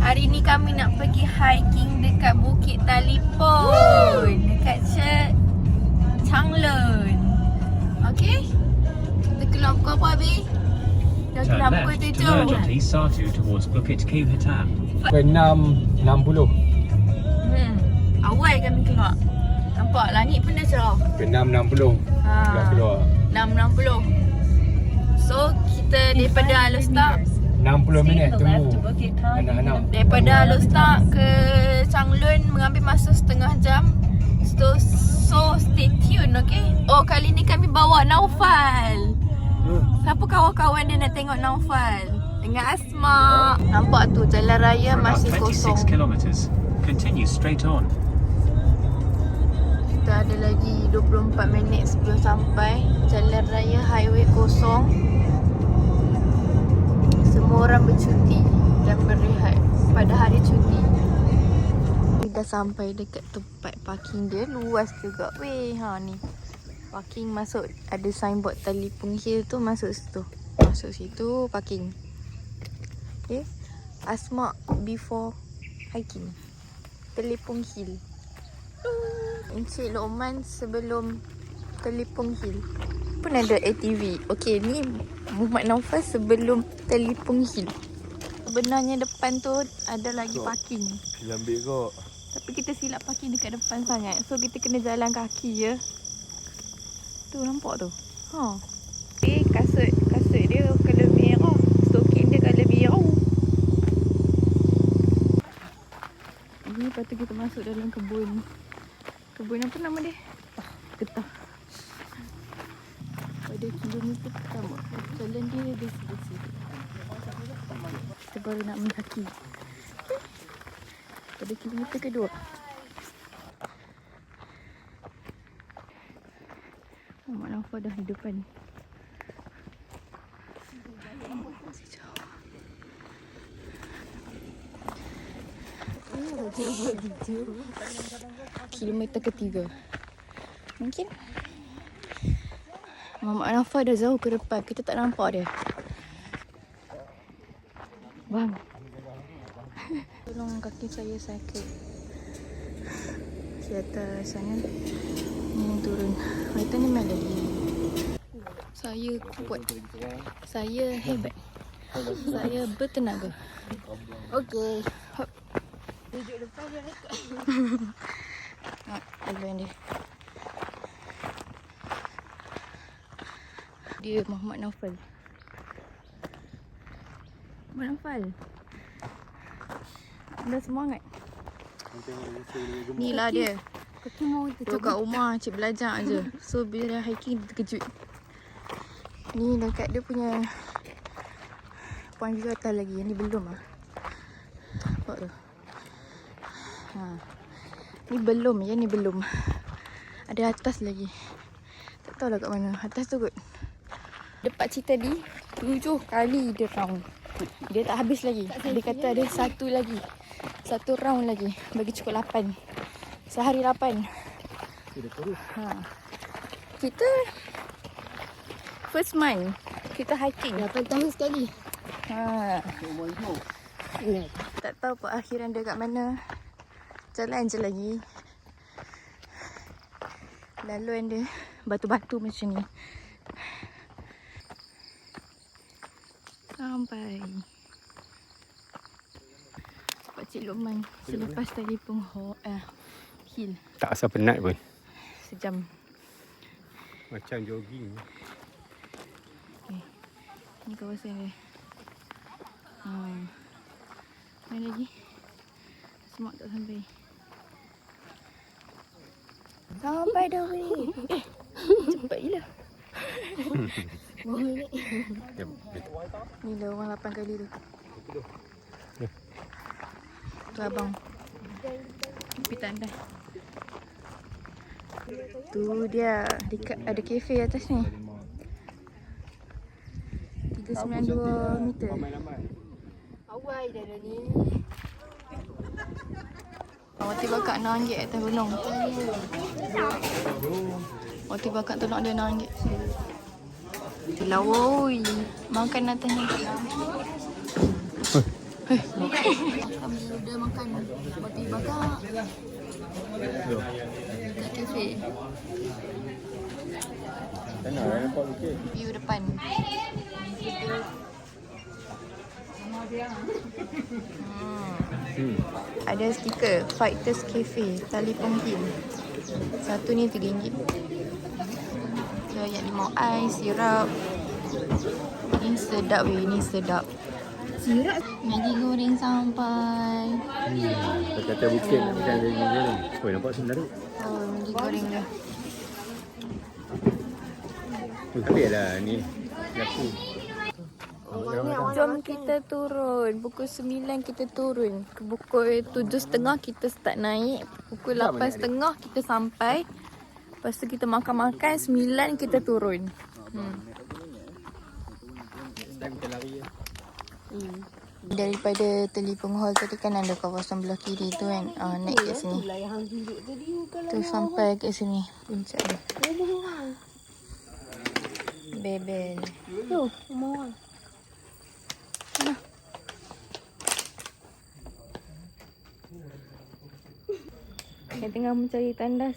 Hari ni kami nak pergi hiking dekat Bukit Talipon, dekat Changlun. Okay? Kita keluar pukul apa, Abi? Dah Turn keluar pukul left to 7. merge at East Satu towards Bukit Kehitan. 6.60. Awal kami keluar. Nampak langit pun dah cerah. 6.60 dah keluar. 6.60. So kita daripada Alostak, 60 minit tunggu anak-anak. daripada Alostak ke Changlun mengambil masa setengah jam. So stay tune, okay? Oh, kali ni kami bawa Naufal. Siapa kawan-kawan dia nak tengok Naufal? Dengan Asma. Nampak tu jalan raya For about masih 26 kosong. kilometers, continue straight on. Kita ada lagi 24 minit sebelum sampai. Jalan raya highway kosong. Semua orang bercuti dan berehat pada hari cuti. Kita dah sampai dekat tempat parking dia. Luas juga weh. Ha ni. Parking masuk, ada signboard Talipung Hill tu, masuk situ. Masuk situ parking. Okay. Asma before hiking. Talipung Hill. Encik Lokman sebelum Talipung Hill. Pun ada ATV. Okey, ni Muhammad Naufal sebelum Talipung Hill. Sebenarnya depan tu ada lagi parking. Dia ambil kok. Tapi kita silap parking dekat depan sangat. So kita kena jalan kaki je. Tu nampak tu. Ha. Kasut dia colour merah. Stoking dia colour biru. Ini lepas tu kita masuk dalam kebun. Kebun apa nama dia? Getah. Pada kilometer pertama. Jalan dia bersih-bersih. Kita baru nak mendaki. Pada kilometer kedua. Mak Naufal dah di depan. Kilometer ketiga. Mungkin Mak Naufal dah jauh ke depan. Kita tak nampak dia. Bang, tolong kaki saya sakit. Di atas sana ni turun. Kita ni main lagi. Saya kuat. Saya hebat. Saya bertenaga. Okey. Hop. Duduk depan dia rekod. Alvan dia. Dia Muhammad Naufal. Muhammad Naufal. Dah semangat. Ni lah dia. Duduk kat rumah cik belajar je. So bila hiking dia terkejut. Ni dekat dia punya puan view atas lagi. Yang ni belum lah. Nampak tu. Ha. Ni belum. Yang ni belum. Ada atas lagi. Tak tahu lah kat mana. Atas tu kot. Depan cerita tadi 7 kali dia round. Dia tak habis lagi. Dia kata ada satu lagi. Satu round lagi. Bagi cukup 8. Sehari 8. Ha. Kita first month kita hiking 8 tahun sekali. Ha. Tak tahu perakhiran dia kat mana. Jalan je lagi. Laluan dia batu-batu macam ni. Sampai Pakcik Lokman selepas Talipung Hill. Tak rasa penat pun. Sejam. Macam jogging. Okay. Ni kawasan dia. Mana lagi? Semak tak sampai. Sampai dah weh. Cepat gila. Ni dah orang 8 kali tu. Tu abang. Tapi tak dah. Tu dia. Ada kafe atas ni. 392 meter. Awal dah ni. Waktu bakar RM6 atas gunung. Waktu bakar tolong dia RM6. Lawoi. Makan atas ni. Kami udah makan roti bakar kat kafe. View depan. Ada stiker Fighters Cafe Telipong Hill. Satu ni RM3. So yang ni mau ais, sirap. Ini sedap weh, ini sedap. Sirap Maggi goreng sampai. Tak kata bukit bukan lagi ni. Oh, nampak sebenarnya. Oh, Maggi goreng dia. Ambil lah ni. Aku. Jom kita turun. Pukul 9 kita turun. Pukul 7.30 kita start naik. Pukul 8.30 kita sampai. Lepas tu kita makan-makan. 9 kita turun. Daripada Telipong Hall tadi kan ada kawasan belah kiri tu kan. Naik kat sini. Tu sampai kat sini. Puncak dia. Bebel. Tu, rumah orang. Mana? Saya tengah mencari tandas.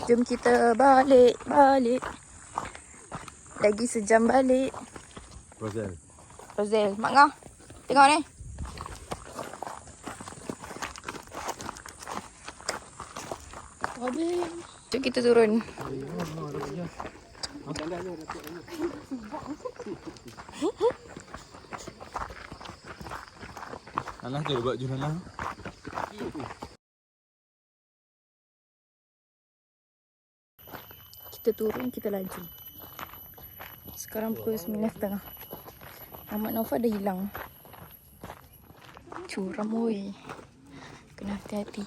Jom kita balik. Lagi sejam balik. Rosel, Mak Ngah. Tengok ni. Jom kita turun. Alah tu buat jualan. Kita turun, kita laju. Sekarang pukul 9.30. Ahmad Naufal dah hilang. Curam woi. Kena hati-hati.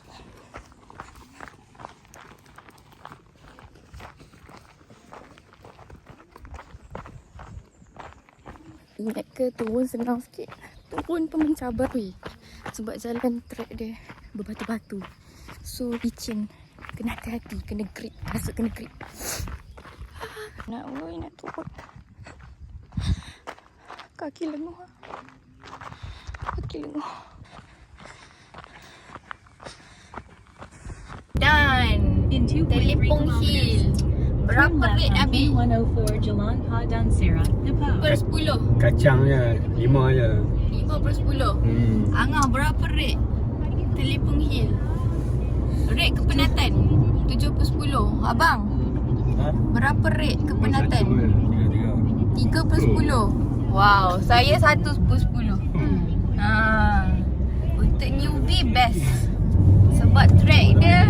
Ingat ke turun senang sikit. Turun pun mencabar weh. Sebab jalan trek dia berbatu-batu. So licin. Kena hati-hati. Kena grip. Masuk kena grip. Nak woi, nak turun. Kaki lenguh. Dan Telipong Hill. Berapa rate habis? 104 Jalan Padang Sera, Nepal. Per 10. Kacangnya 5 je. 5 per 10. Angah berapa rate? Telipong Hill. Rate kepenatan 7 per 10. Abang, berapa rate kepenatan? 3 per 10. Wow, saya 1 per 10. Untuk newbie best. Sebab track dia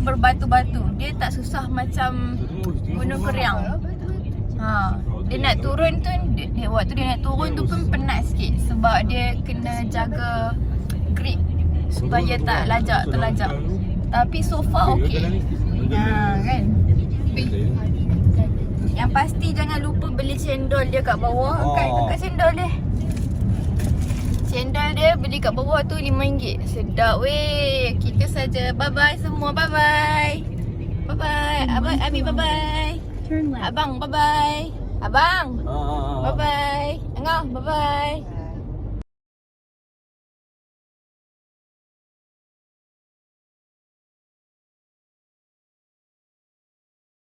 berbatu-batu. Dia tak susah macam Gunung Keriang. Dia nak turun tu, waktu dia nak turun tu pun penat sikit. Sebab dia kena jaga grip supaya tak terlajak. Tapi so far okey. Kan? Yang pasti jangan lupa beli cendol dia kat bawah. Kat cendol dia. Cendol dia beli kat bawah tu RM5. Sedap weh. Kita saja. Bye-bye semua. Bye-bye. Bye-bye. Abang, Abi bye-bye. Abang bye-bye. Abang. Bye-bye. Angah bye-bye.